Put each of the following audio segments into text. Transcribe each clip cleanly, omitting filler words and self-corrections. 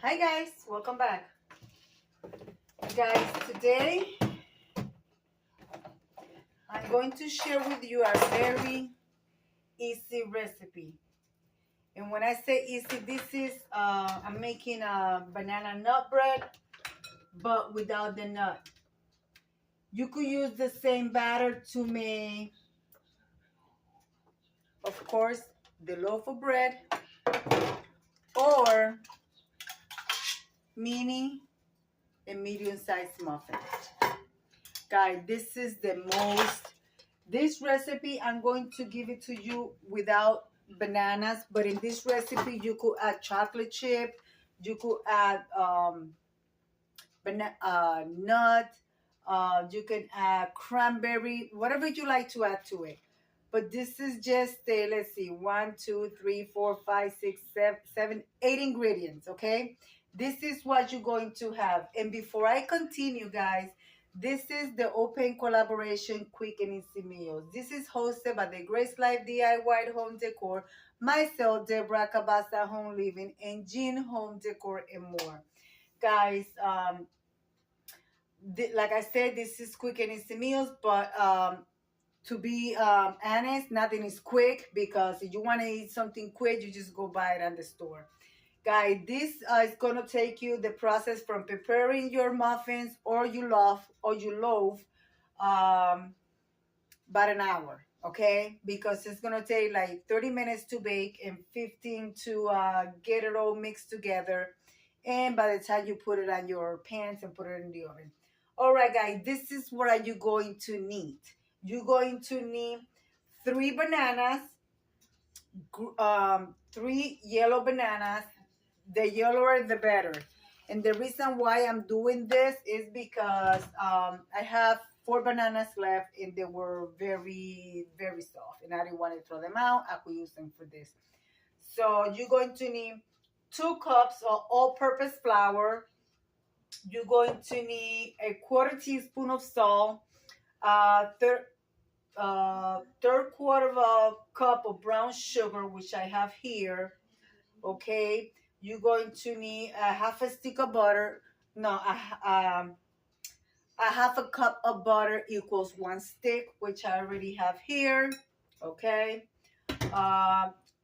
Hi guys, welcome back. Guys, today I'm going to share with you a very easy recipe. And when I say easy, this is I'm making a banana nut bread, but without the nut. You could use the same batter to make, of course, the loaf of bread or mini and medium-sized muffin. Guys, this is this recipe, I'm going to give it to you without bananas, but in this recipe, you could add chocolate chip, you could add nut, you can add cranberry, whatever you like to add to it. But this is just, let's see, 1, 2, 3, 4, 5, 6, 7, 8 ingredients, okay? This is what you're going to have. And before I continue, guys, this is the open collaboration Quick and Easy Meals. This is hosted by the Grace Life DIY Home Decor, myself, Deborah, Cabassa Home Living, and Jean Home Decor, and more. Guys, like I said, this is Quick and Easy Meals, but to be honest, nothing is quick, because if you want to eat something quick, you just go buy it at the store. Guys, this is going to take you the process from preparing your muffins or your loaf about an hour, okay? Because it's going to take like 30 minutes to bake and 15 to get it all mixed together. And by the time you put it on your pans and put it in the oven. All right, guys, this is what are you going to need. You're going to need 3 bananas, 3 yellow bananas. The yellower, the better. And the reason why I'm doing this is because I have 4 bananas left, and they were very, very soft. And I didn't want to throw them out. I could use them for this. So you're going to need 2 cups of all-purpose flour. You're going to need a 1/4 teaspoon of salt, third quarter of a cup of brown sugar, which I have here. Okay, you're going to need a half a stick of butter. No, a half a cup of butter equals 1 stick, which I already have here. Okay,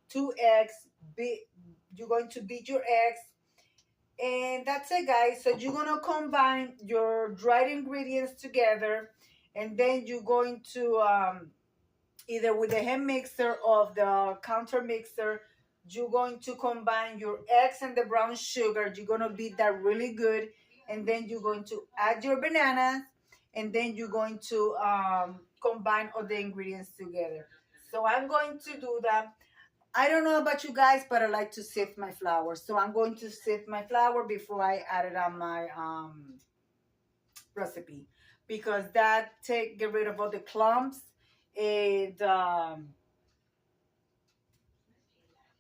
2 eggs. You're going to beat your eggs. And that's it, guys. So you're going to combine your dried ingredients together. And then you're going to, either with the hand mixer or the counter mixer, you're going to combine your eggs and the brown sugar. You're going to beat that really good. And then you're going to add your bananas. And then you're going to combine all the ingredients together. So I'm going to do that. I don't know about you guys, but I like to sift my flour. So I'm going to sift my flour before I add it on my recipe. Because that get rid of all the clumps. And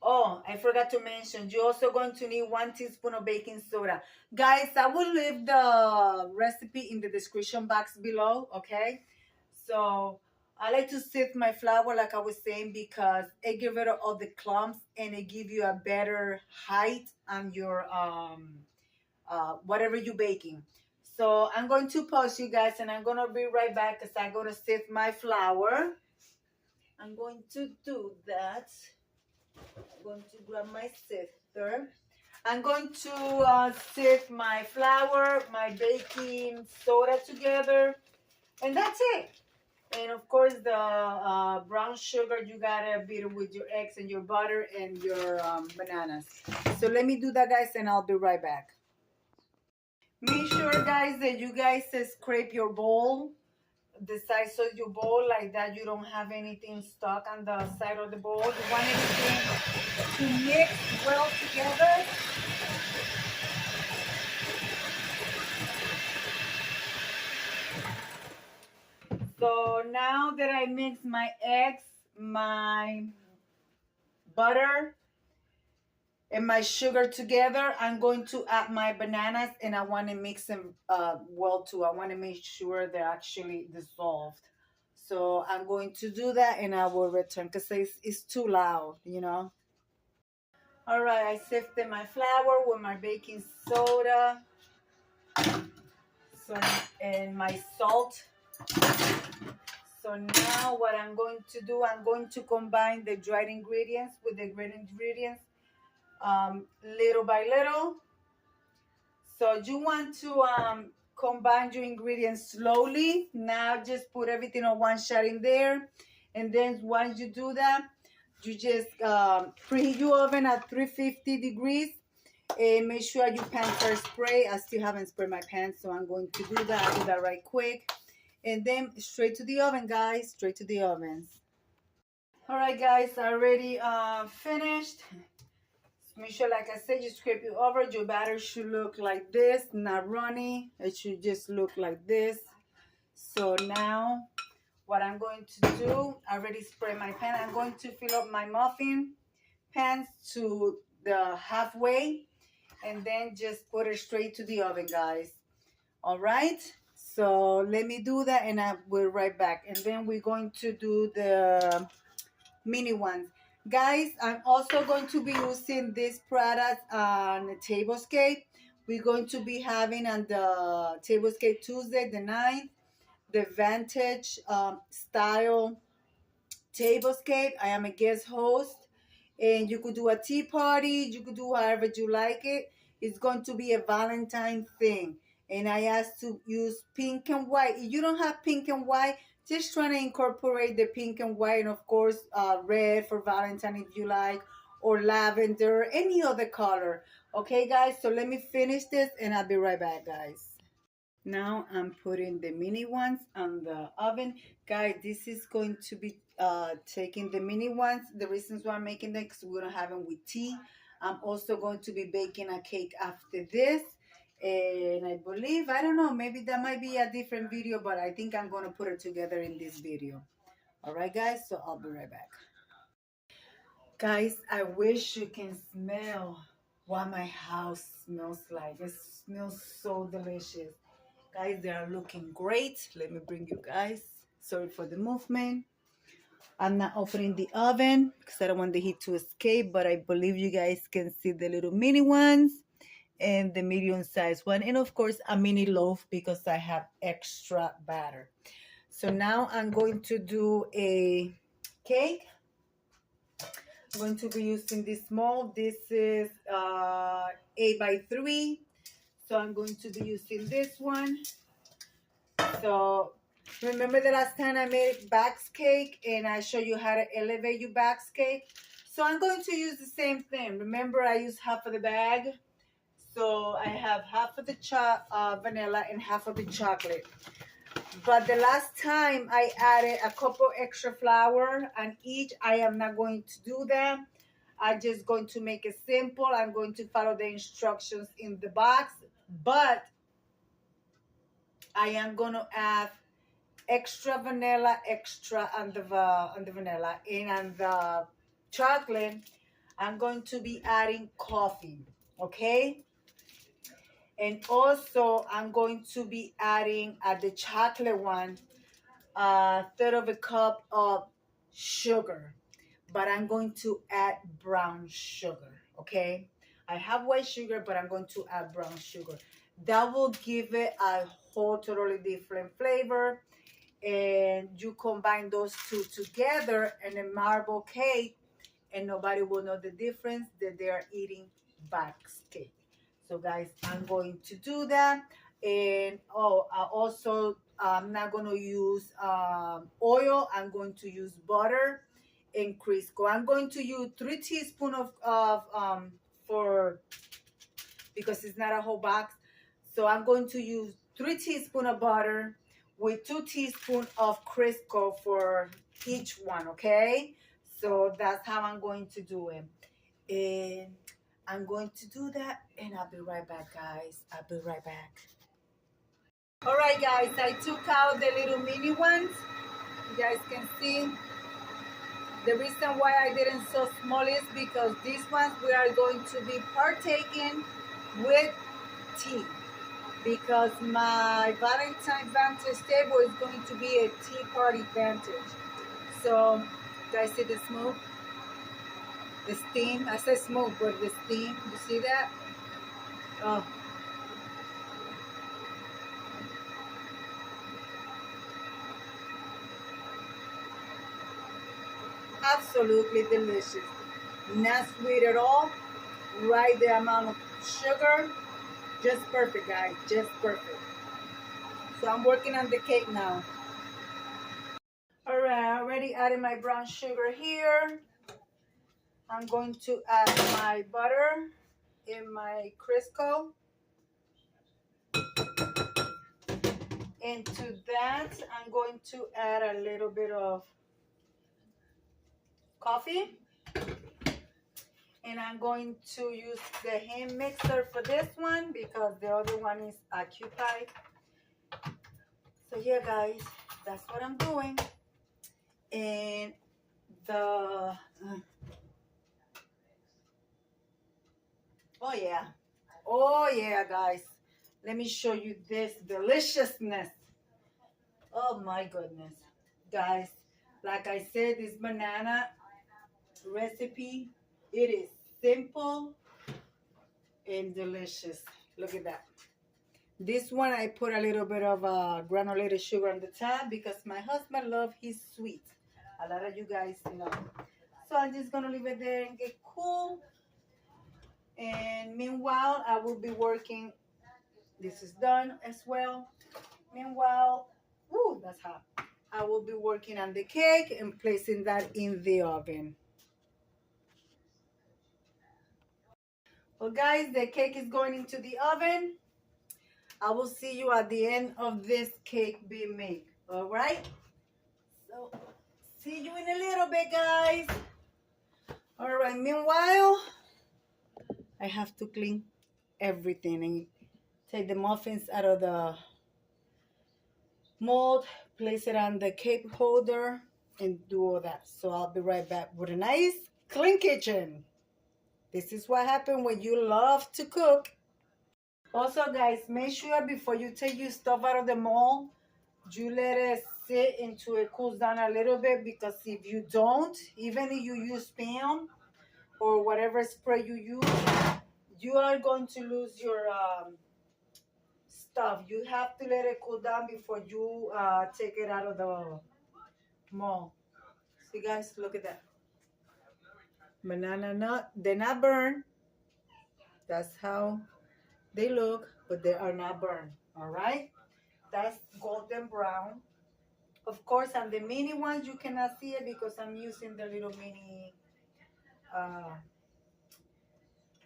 oh, I forgot to mention, you're also going to need 1 teaspoon of baking soda. Guys, I will leave the recipe in the description box below, okay? So I like to sift my flour, like I was saying, because it gets rid of all the clumps and it gives you a better height on your whatever you're baking. So I'm going to pause you guys, and I'm going to be right back because I'm going to sift my flour. I'm going to do that. I'm going to grab my sifter. I'm going to sift my flour, my baking soda together, and that's it. And of course, the brown sugar, you gotta beat it with your eggs and your butter and your bananas. So let me do that, guys, and I'll be right back. Make sure, guys, that you guys scrape your bowl, the sides of your bowl, like that you don't have anything stuck on the side of the bowl. You want everything to mix well together. So now that I mix my eggs, my butter, and my sugar together, I'm going to add my bananas, and I want to mix them well too. I want to make sure they're actually dissolved. So I'm going to do that, and I will return because it's too loud, you know. All right, I sifted my flour with my baking soda, so, and my salt. So now what I'm going to do, I'm going to combine the dried ingredients with the green ingredients little by little. So you want to combine your ingredients slowly. Now just put everything on one shot in there. And then once you do that, you just preheat your oven at 350 degrees. And make sure your pans are sprayed. I still haven't sprayed my pans, so I'm going to do that. I'll do that right quick. And then straight to the oven, guys. Straight to the ovens. All right, guys. Already finished. Make sure, like I said, you scrape it over. Your batter should look like this, not runny. It should just look like this. So now what I'm going to do, I already sprayed my pan. I'm going to fill up my muffin pans to the halfway and then just put it straight to the oven, guys. All right. So let me do that and I will be right back. And then we're going to do the mini ones. Guys, I'm also going to be using this product on the tablescape. We're going to be having on the tablescape Tuesday the 9th, the Vantage style tablescape. I am a guest host. And you could do a tea party. You could do however you like it. It's going to be a Valentine thing. And I asked to use pink and white. If you don't have pink and white, just trying to incorporate the pink and white. And of course, red for Valentine if you like. Or lavender, any other color. Okay, guys? So let me finish this and I'll be right back, guys. Now I'm putting the mini ones on the oven. Guys, this is going to be taking the mini ones. The reasons why I'm making them because we're going to have them with tea. I'm also going to be baking a cake after this. And I believe, I don't know, maybe that might be a different video, but I think I'm going to put it together in this video. All right, guys, so I'll be right back. Guys, I wish you can smell what my house smells like. It smells so delicious. Guys, they are looking great. Let me bring you guys. Sorry for the movement. I'm not opening the oven because I don't want the heat to escape, but I believe you guys can see the little mini ones and the medium size one. And of course, a mini loaf because I have extra batter. So now I'm going to do a cake. I'm going to be using this mold. This is 8 by 3. So I'm going to be using this one. So remember the last time I made bags cake and I showed you how to elevate your bags cake? So I'm going to use the same thing. Remember I used half of the bag. So I have half of the vanilla and half of the chocolate. But the last time I added a couple extra flour on each. I am not going to do that. I'm just going to make it simple. I'm going to follow the instructions in the box. But I am going to add extra vanilla, extra on the vanilla. And on the chocolate, I'm going to be adding coffee. Okay? And also, I'm going to be adding at the chocolate one, a third of a cup of sugar. But I'm going to add brown sugar, okay? I have white sugar, but I'm going to add brown sugar. That will give it a whole totally different flavor. And you combine those two together in a marble cake, and nobody will know the difference that they are eating bags cake. So guys, I'm going to do that. And I'm not going to use oil. I'm going to use butter and Crisco. I'm going to use 3 teaspoons because it's not a whole box. So I'm going to use 3 teaspoons of butter with 2 teaspoons of Crisco for each one, okay? So that's how I'm going to do it. And I'm going to do that, and I'll be right back, guys. I'll be right back. All right, guys, I took out the little mini ones. You guys can see. The reason why I didn't so small is because these ones we are going to be partaking with tea. Because my Valentine Vantage table is going to be a tea party Vantage. So, guys, see the smoke? The steam, I said smoke, but the steam, you see that? Oh, absolutely delicious. Not sweet at all. Right the amount of sugar. Just perfect, guys. Just perfect. So I'm working on the cake now. All right, I already added my brown sugar here. I'm going to add my butter in my Crisco. Into that, I'm going to add a little bit of coffee. And I'm going to use the hand mixer for this one because the other one is occupied. So yeah, guys, that's what I'm doing. And the oh yeah, guys, let me show you this deliciousness. Oh my goodness, guys, like I said, this banana recipe, it is simple and delicious. Look at that. This one I put a little bit of granulated sugar on the top because my husband loves his sweet. A lot of you guys know. So I'm just gonna leave it there and get cool. And meanwhile, I will be working. This is done as well. Meanwhile, woo, that's hot. I will be working on the cake and placing that in the oven. Well, guys, the cake is going into the oven. I will see you at the end of this cake being made. All right? So, see you in a little bit, guys. All right. Meanwhile, I have to clean everything and take the muffins out of the mold, place it on the cake holder, and do all that. So I'll be right back with a nice clean kitchen. This is what happens when you love to cook. Also, guys, make sure before you take your stuff out of the mold, you let it sit until it cools down a little bit, because if you don't, even if you use Spam or whatever spray you use, you are going to lose your stuff. You have to let it cool down before you take it out of the mold. See, guys, look at that. Banana nut, they're not burned. That's how they look, but they are not burned. All right, that's golden brown. Of course, on the mini ones, you cannot see it because I'm using the little mini, uh,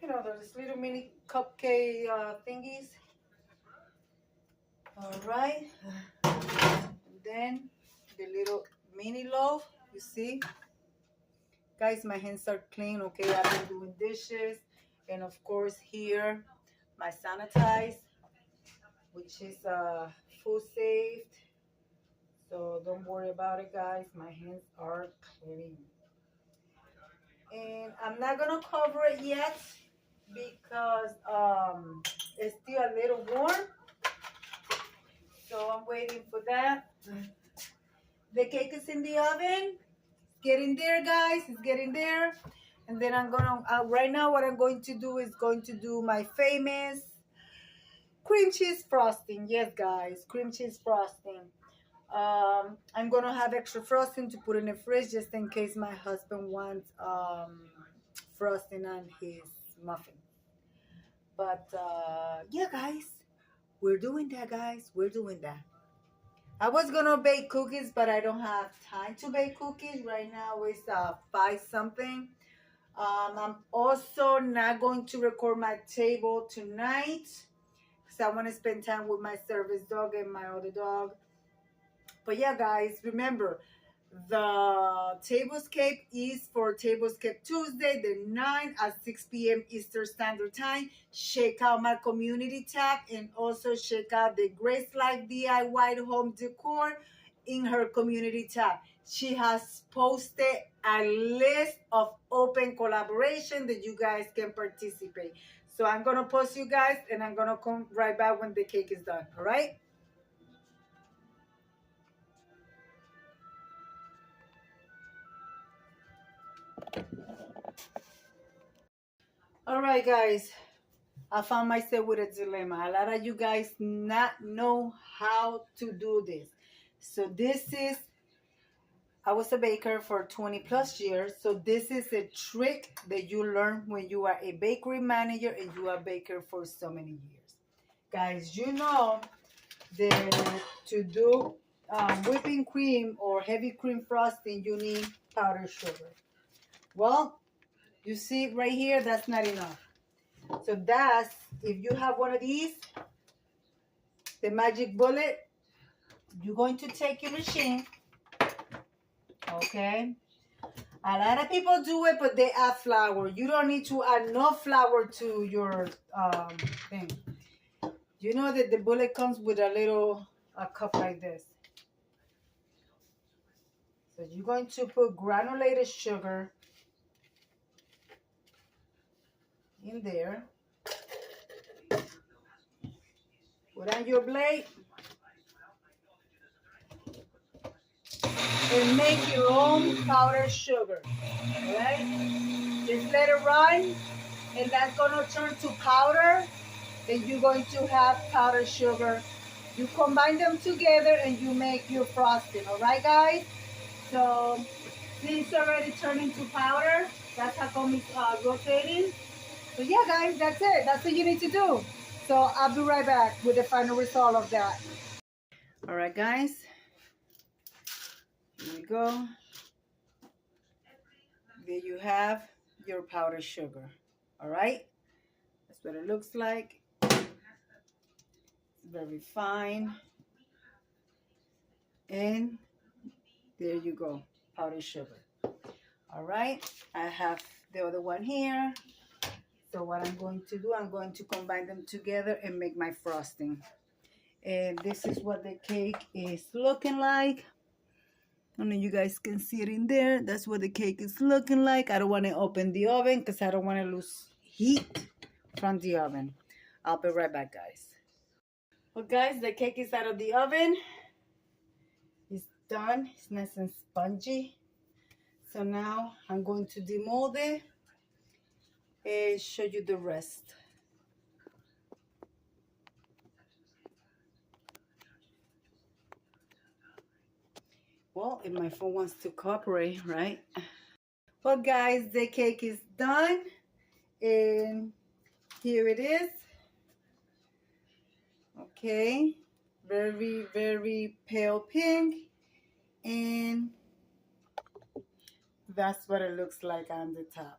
those little mini cupcake thingies. All right. And then the little mini loaf, you see? Guys, my hands are clean, okay? I've been doing dishes. And of course, here, my sanitize, which is food safe. So don't worry about it, guys. My hands are clean. And I'm not gonna cover it yet because it's still a little warm. So I'm waiting for that. The cake is in the oven. It's getting there, guys. It's getting there. And then I'm gonna right now what I'm going to do is going to do my famous cream cheese frosting. Yes, guys, cream cheese frosting. I'm gonna have extra frosting to put in the fridge just in case my husband wants frosting on his muffin. But yeah, guys, we're doing that, guys. We're doing that. I was gonna bake cookies, but I don't have time to bake cookies right now. It's 5 something. I'm also not going to record my table tonight because I want to spend time with my service dog and my other dog. But yeah, guys, remember, the Tablescape is for Tablescape Tuesday, the 9 at 6 p.m. Eastern Standard Time. Check out my community tab and also check out the Grace Life DIY Home Decor in her community tab. She has posted a list of open collaboration that you guys can participate. So I'm going to post you guys and I'm going to come right back when the cake is done. All right? All right, guys. I found myself with a dilemma. A lot of you guys not know how to do this. So this is, I was a baker for 20 plus years. So this is a trick that you learn when you are a bakery manager and you are a baker for so many years. Guys, you know that to do whipping cream or heavy cream frosting, you need powdered sugar. Well, you see right here, that's not enough. So that's, if you have one of these, the magic bullet, you're going to take your machine, okay? A lot of people do it, but they add flour. You don't need to add no flour to your thing. You know that the bullet comes with a cup like this. So you're going to put granulated sugar in there. Put on your blade and make your own powdered sugar. All right? Just let it run, and that's gonna turn to powder. Then you're going to have powdered sugar. You combine them together and you make your frosting. All right, guys? So see, it's already turning to powder. That's how come it's rotating. So yeah, guys, that's it. That's what you need to do. So I'll be right back with the final result of that. All right, guys. Here we go. There you have your powdered sugar. All right. That's what it looks like. Very fine. And there you go, powdered sugar. All right. I have the other one here. So what I'm going to do, I'm going to combine them together and make my frosting. And this is what the cake is looking like. I don't know if you guys can see it in there. That's what the cake is looking like. I don't want to open the oven because I don't want to lose heat from the oven. I'll be right back, guys. Well, guys, the cake is out of the oven. It's done. It's nice and spongy. So now I'm going to demold it and show you the rest. Well, if my phone wants to cooperate, right? Well, guys, the cake is done. And here it is. Okay. Very, very pale pink. And that's what it looks like on the top.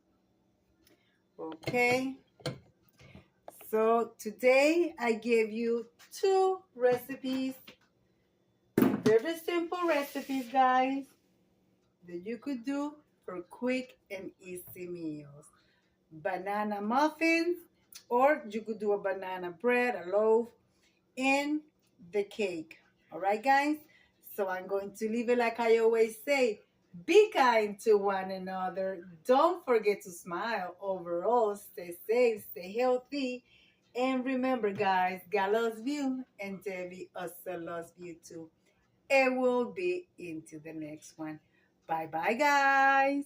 Okay. So today I gave you 2 recipes. Very simple recipes, guys, that you could do for quick and easy meals. Banana muffins, or you could do a banana bread, a loaf, and the cake. All right, guys? So I'm going to leave it like I always say. Be kind to one another. Don't forget to smile. Overall, stay safe, stay healthy. And remember, guys, God loves you, and Debbie also loves you too. And we'll be into the next one. Bye-bye, guys.